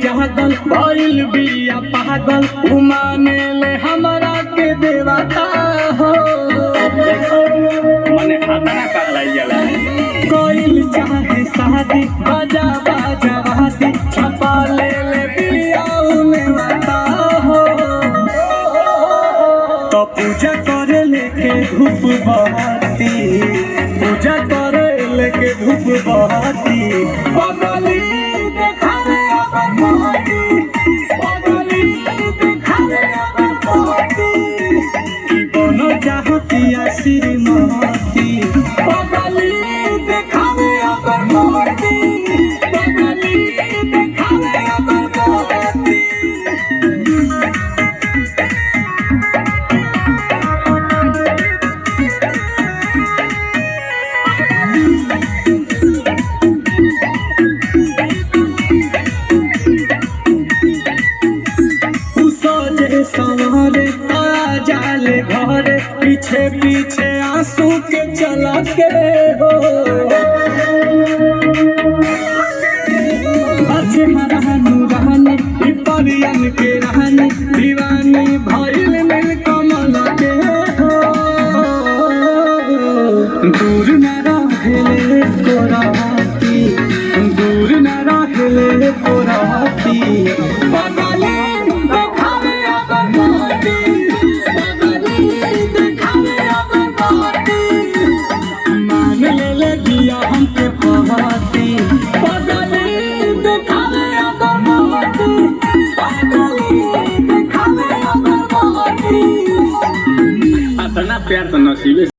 जागल भइल बिया पागल उमाने ले हमरा के देवता हो मने हाथना पगलाई जाला कोइल चाहे शादी बाजा बाजा वादी छपा ले बिया उनेवता हो तो पूजा करे लेके धूप बहाती पूजा करे लेके धूप बहाती बगली चाहतिया श्रीमती बगली देखावे अगर मोती बगली देखावे अगर मोती उसजे सवारे जाले घरे पीछे पीछे आंसू के चला के हो अच्छे रहनु रहनी परियन के रहनी दीवानी भइल मिल कमल के हो दूर न रहले कोराती दूर न रहले कोराती बगले देखावे अगर मोती हमके पहाती बगली देखावे अगर मोती बगली देखावे अगर मोती इतना प्यार तो नसीबे